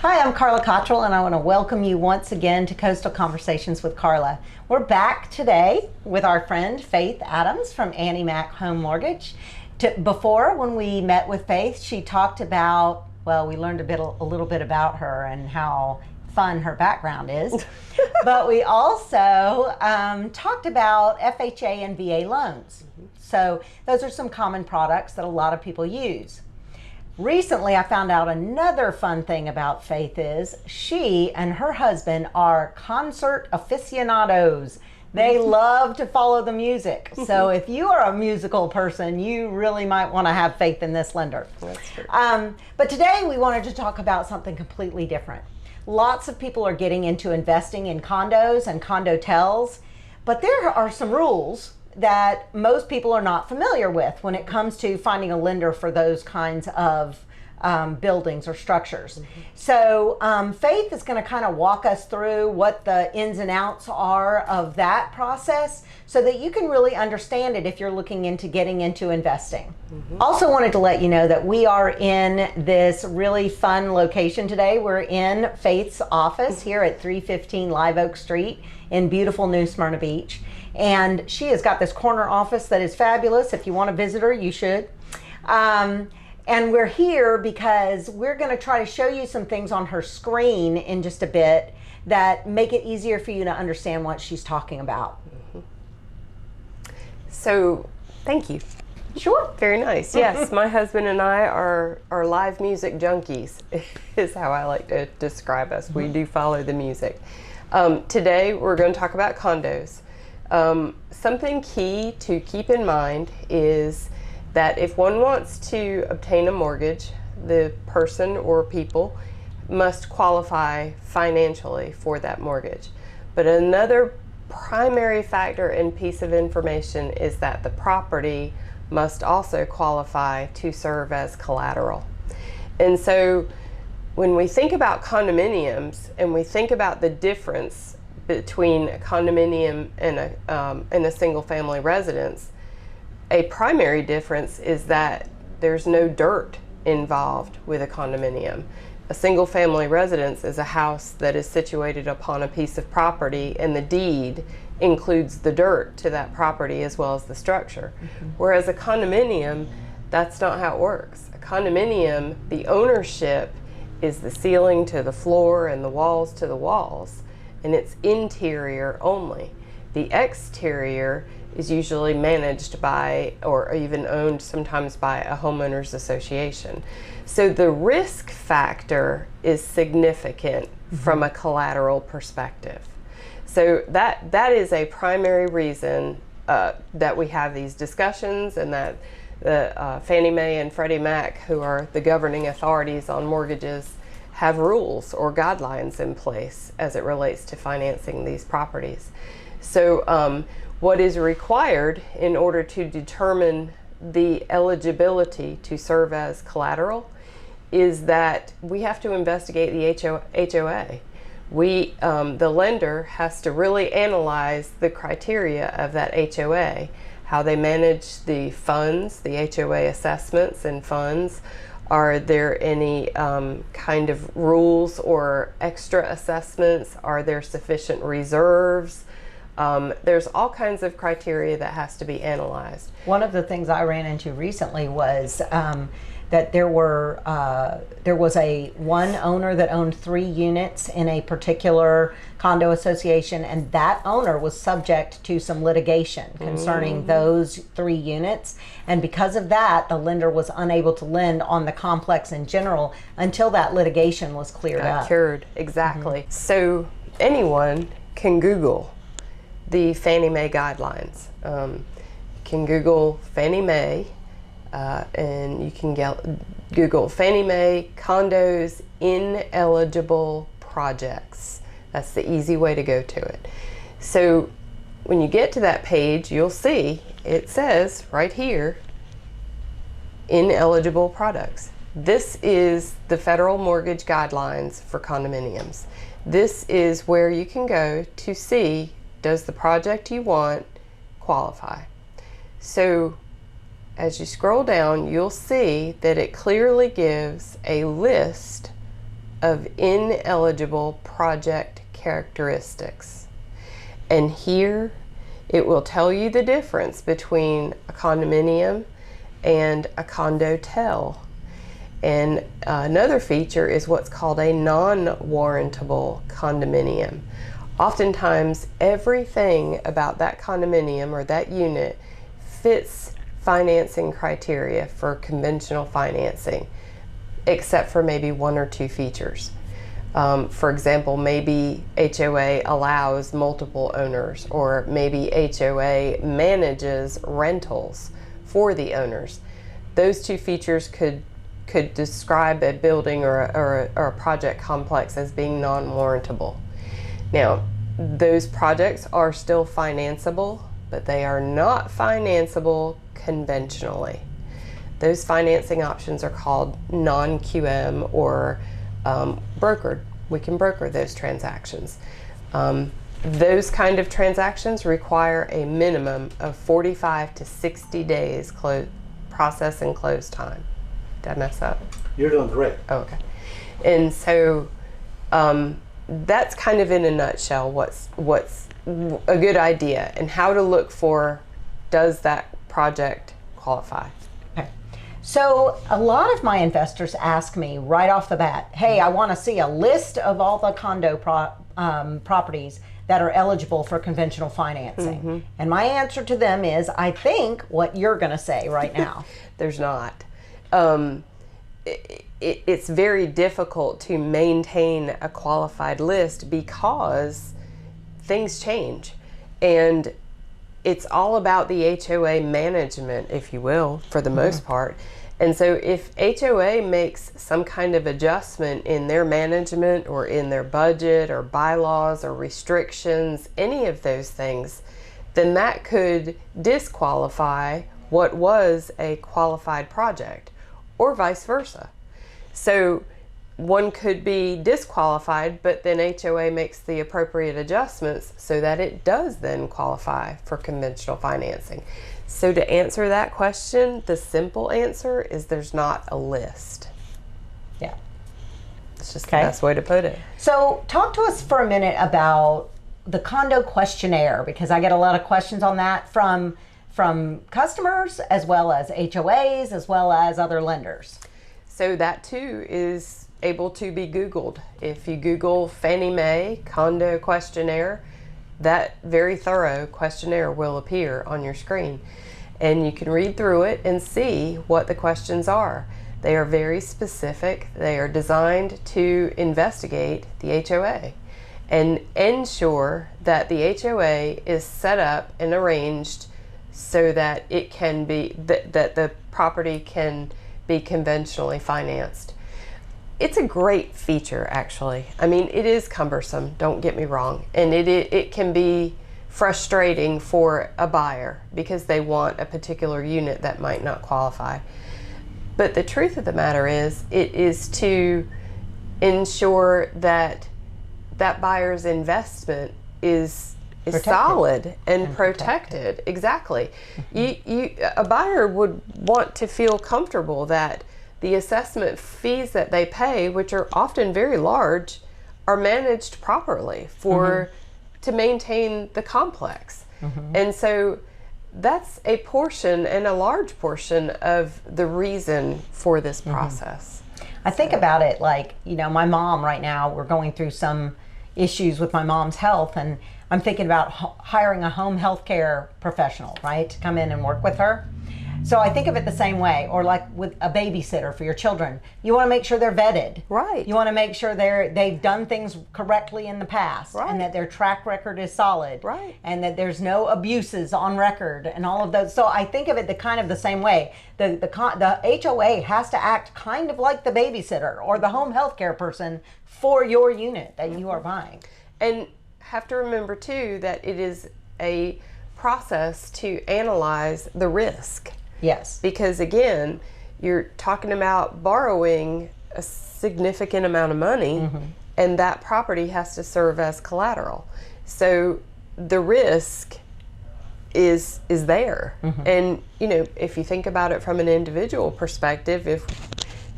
Hi, I'm Carla Cottrell, and I want to welcome you once again to Coastal Conversations with Carla. We're back today with our friend Faith Adams from Annie Mac Home Mortgage. Before, when we met with Faith, she talked about, well, we learned a little bit about her and how fun her background is. But we also talked about FHA and VA loans. So those are some common products that a lot of people use. Recently, I found out another fun thing about Faith is she and her husband are concert aficionados. They love to follow the music. So if you are a musical person, you really might want to have faith in this lender. That's true. But today we wanted to talk about something completely different. Lots of people are getting into investing in condos and condotels, but there are some rules that most people are not familiar with when it comes to finding a lender for those kinds of buildings or structures. So Faith is going to kind of walk us through what the ins and outs are of that process so that you can really understand it if you're looking into getting into investing. Also wanted to let you know that we are in this really fun location today. We're in Faith's office here at 315 Live Oak Street in beautiful New Smyrna Beach. And she has got this corner office that is fabulous. If you want to visit her, you should. And we're here because we're going to try to show you some things on her screen in just a bit that make it easier for you to understand what she's talking about. So, thank you. Sure. Very nice. Yes, my husband and I are live music junkies, is how I like to describe us. We do follow the music. Today, we're going to talk about condos. Something key to keep in mind is that if one wants to obtain a mortgage, the person or people must qualify financially for that mortgage. But another primary factor and piece of information is that the property must also qualify to serve as collateral. And so when we think about condominiums and we think about the difference between a condominium and a single family residence, a primary difference is that there's no dirt involved with a condominium. A single family residence is a house that is situated upon a piece of property, and the deed includes the dirt to that property as well as the structure. Whereas a condominium, that's not how it works. A condominium, the ownership is the ceiling to the floor and the walls to the walls, and it's interior only. The exterior is usually managed by, or even owned sometimes by, a homeowners association. So the risk factor is significant from a collateral perspective. So that is a primary reason that we have these discussions, and that the Fannie Mae and Freddie Mac, who are the governing authorities on mortgages, have rules or guidelines in place as it relates to financing these properties. So what is required in order to determine the eligibility to serve as collateral is that we have to investigate the HOA. The lender has to really analyze the criteria of that HOA, how they manage the funds, the HOA assessments and funds. Are there any kind of rules or extra assessments? Are there sufficient reserves? There's all kinds of criteria that has to be analyzed. One of the things I ran into recently was that there was one owner that owned 3 units in a particular condo association, and that owner was subject to some litigation concerning those 3 units. And because of that, the lender was unable to lend on the complex in general until that litigation was cleared up. Cured, exactly. So anyone can Google the Fannie Mae guidelines. You can Google Fannie Mae, and you can Google Fannie Mae condos ineligible projects. That's the easy way to go to it. So when you get to that page, you'll see it says right here, ineligible products. This is the federal mortgage guidelines for condominiums. This is where you can go to see, does the project you want qualify? So as you scroll down, you'll see that it clearly gives a list of ineligible project characteristics. And here it will tell you the difference between a condominium and a condotel. And another feature is what's called a non-warrantable condominium. Oftentimes, everything about that condominium or that unit fits financing criteria for conventional financing, except for maybe one or two features. For example, maybe HOA allows multiple owners, or maybe HOA manages rentals for the owners. Those two features could describe a building or a project complex as being non-warrantable. Now, those projects are still financeable, but they are not financeable conventionally. Those financing options are called non-QM or brokered. We can broker those transactions. Those kind of transactions require a minimum of 45 to 60 days process and close time. Did I mess up? You're doing great. Oh, okay. And so that's kind of in a nutshell what's a good idea and how to look for, does that project qualify? Okay. So a lot of my investors ask me right off the bat, hey, I want to see a list of all the condo properties that are eligible for conventional financing. Mm-hmm. And my answer to them is, I think what you're going to say right now. There's not. It's very difficult to maintain a qualified list because things change, and it's all about the HOA management, if you will, for the most part. And so if HOA makes some kind of adjustment in their management or in their budget or bylaws or restrictions, any of those things, then that could disqualify what was a qualified project, or vice versa. So one could be disqualified, but then HOA makes the appropriate adjustments so that it does then qualify for conventional financing. So to answer that question, the simple answer is there's not a list. Yeah. It's just the best way to put it. So talk to us for a minute about the condo questionnaire, because I get a lot of questions on that from customers as well as HOAs as well as other lenders. So that too is able to be Googled. If you Google Fannie Mae condo questionnaire, that very thorough questionnaire will appear on your screen. And you can read through it and see what the questions are. They are very specific. They are designed to investigate the HOA and ensure that the HOA is set up and arranged so that it can be, that the property can be conventionally financed. It's a great feature, actually. I mean, it is cumbersome, don't get me wrong, and it can be frustrating for a buyer because they want a particular unit that might not qualify. But the truth of the matter is, it is to ensure that that buyer's investment is solid and protected. Exactly. A buyer would want to feel comfortable that the assessment fees that they pay, which are often very large, are managed properly to maintain the complex. And so that's a portion, and a large portion, of the reason for this process. I think about it like, my mom right now, we're going through some issues with my mom's health, and I'm thinking about hiring a home health care professional, right, to come in and work with her. So I think of it the same way, or like with a babysitter for your children. You want to make sure they're vetted. Right. You want to make sure they've done things correctly in the past, and that their track record is solid, and that there's no abuses on record and all of those. So I think of it the same way. The HOA has to act kind of like the babysitter or the home health care person for your unit that you are buying. And have to remember too that it is a process to analyze the risk. Yes. Because again, you're talking about borrowing a significant amount of money, and that property has to serve as collateral. So the risk is there. And if you think about it from an individual perspective,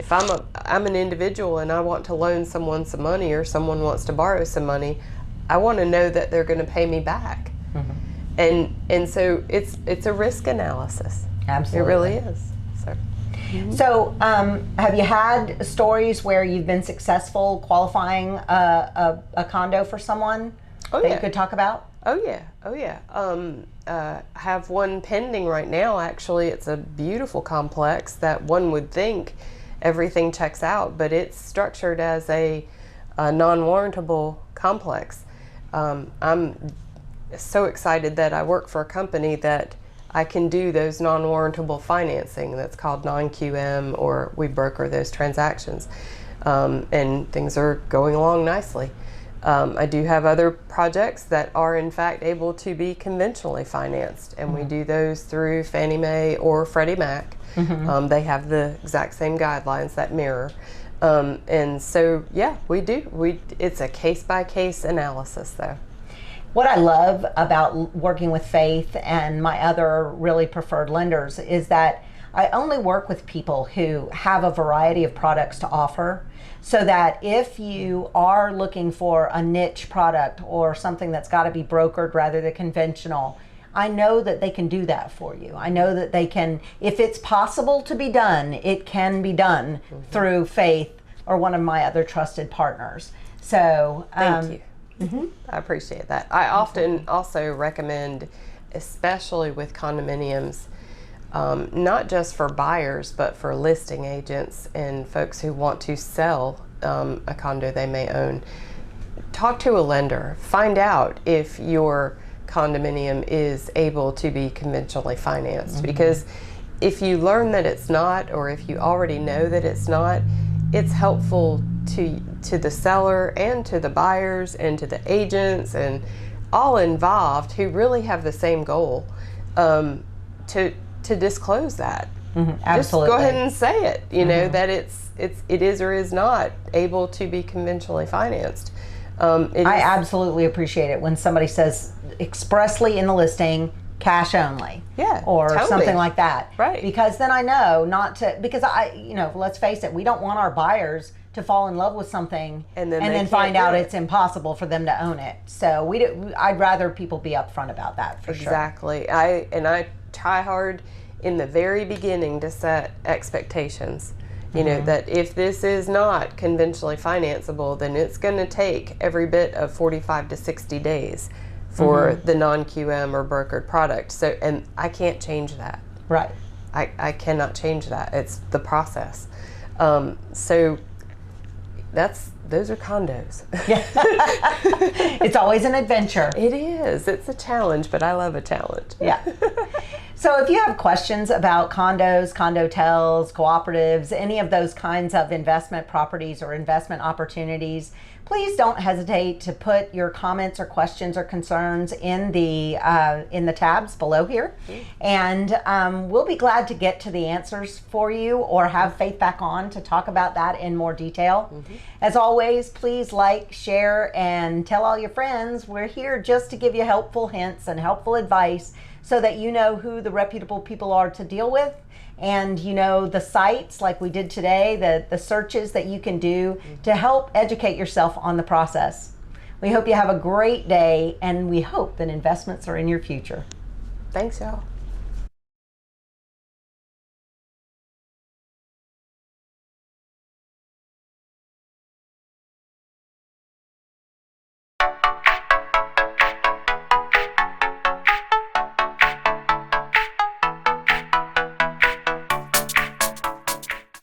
If I'm an individual and I want to loan someone some money, or someone wants to borrow some money, I want to know that they're going to pay me back. And so it's a risk analysis. Absolutely. It really is. So, have you had stories where you've been successful qualifying a condo for someone that you could talk about? Oh yeah. I have one pending right now. Actually, it's a beautiful complex that one would think everything checks out, but it's structured as a non-warrantable complex. I'm so excited that I work for a company that I can do those non-warrantable financing. That's called non-QM, or we broker those transactions, and things are going along nicely. I do have other projects that are in fact able to be conventionally financed, and we do those through Fannie Mae or Freddie Mac. They have the exact same guidelines that mirror. And so, yeah, we do. It's a case-by-case analysis, though. What I love about working with Faith and my other really preferred lenders is that I only work with people who have a variety of products to offer, so that if you are looking for a niche product or something that's got to be brokered rather than conventional, I know that they can do that for you. I know that they can, if it's possible to be done, it can be done through Faith or one of my other trusted partners. So thank you. I appreciate that. I often also recommend, especially with condominiums, not just for buyers, but for listing agents and folks who want to sell a condo they may own. Talk to a lender. Find out if your condominium is able to be conventionally financed, because if you learn that it's not, or if you already know that it's not, it's helpful to the seller and to the buyers and to the agents and all involved who really have the same goal, to disclose that. Absolutely. Just go ahead and say it, you know, that it is or is not able to be conventionally financed. I absolutely appreciate it when somebody says expressly in the listing, cash only. Yeah, or totally. something like that. Right. Because then I know not to, because let's face it, we don't want our buyers to fall in love with something and then find out it's impossible for them to own it. So I'd rather people be upfront about that for sure. Exactly. I try hard in the very beginning to set expectations. You know, that if this is not conventionally financeable, then it's going to take every bit of 45 to 60 days for the non-QM or brokered product. So, and I can't change that. Right. I cannot change that. It's the process. So those are condos. It's always an adventure. It is. It's a challenge, but I love a challenge. Yeah. So if you have questions about condos, condotels, cooperatives, any of those kinds of investment properties or investment opportunities, please don't hesitate to put your comments or questions or concerns in the tabs below here, and we'll be glad to get to the answers for you or have Faith back on to talk about that in more detail. As always, please like, share, and tell all your friends. We're here just to give you helpful hints and helpful advice so that you know who the reputable people are to deal with, and you know the sites like we did today, the searches that you can do to help educate yourself on the process. We hope you have a great day, and we hope that investments are in your future. Thanks, y'all.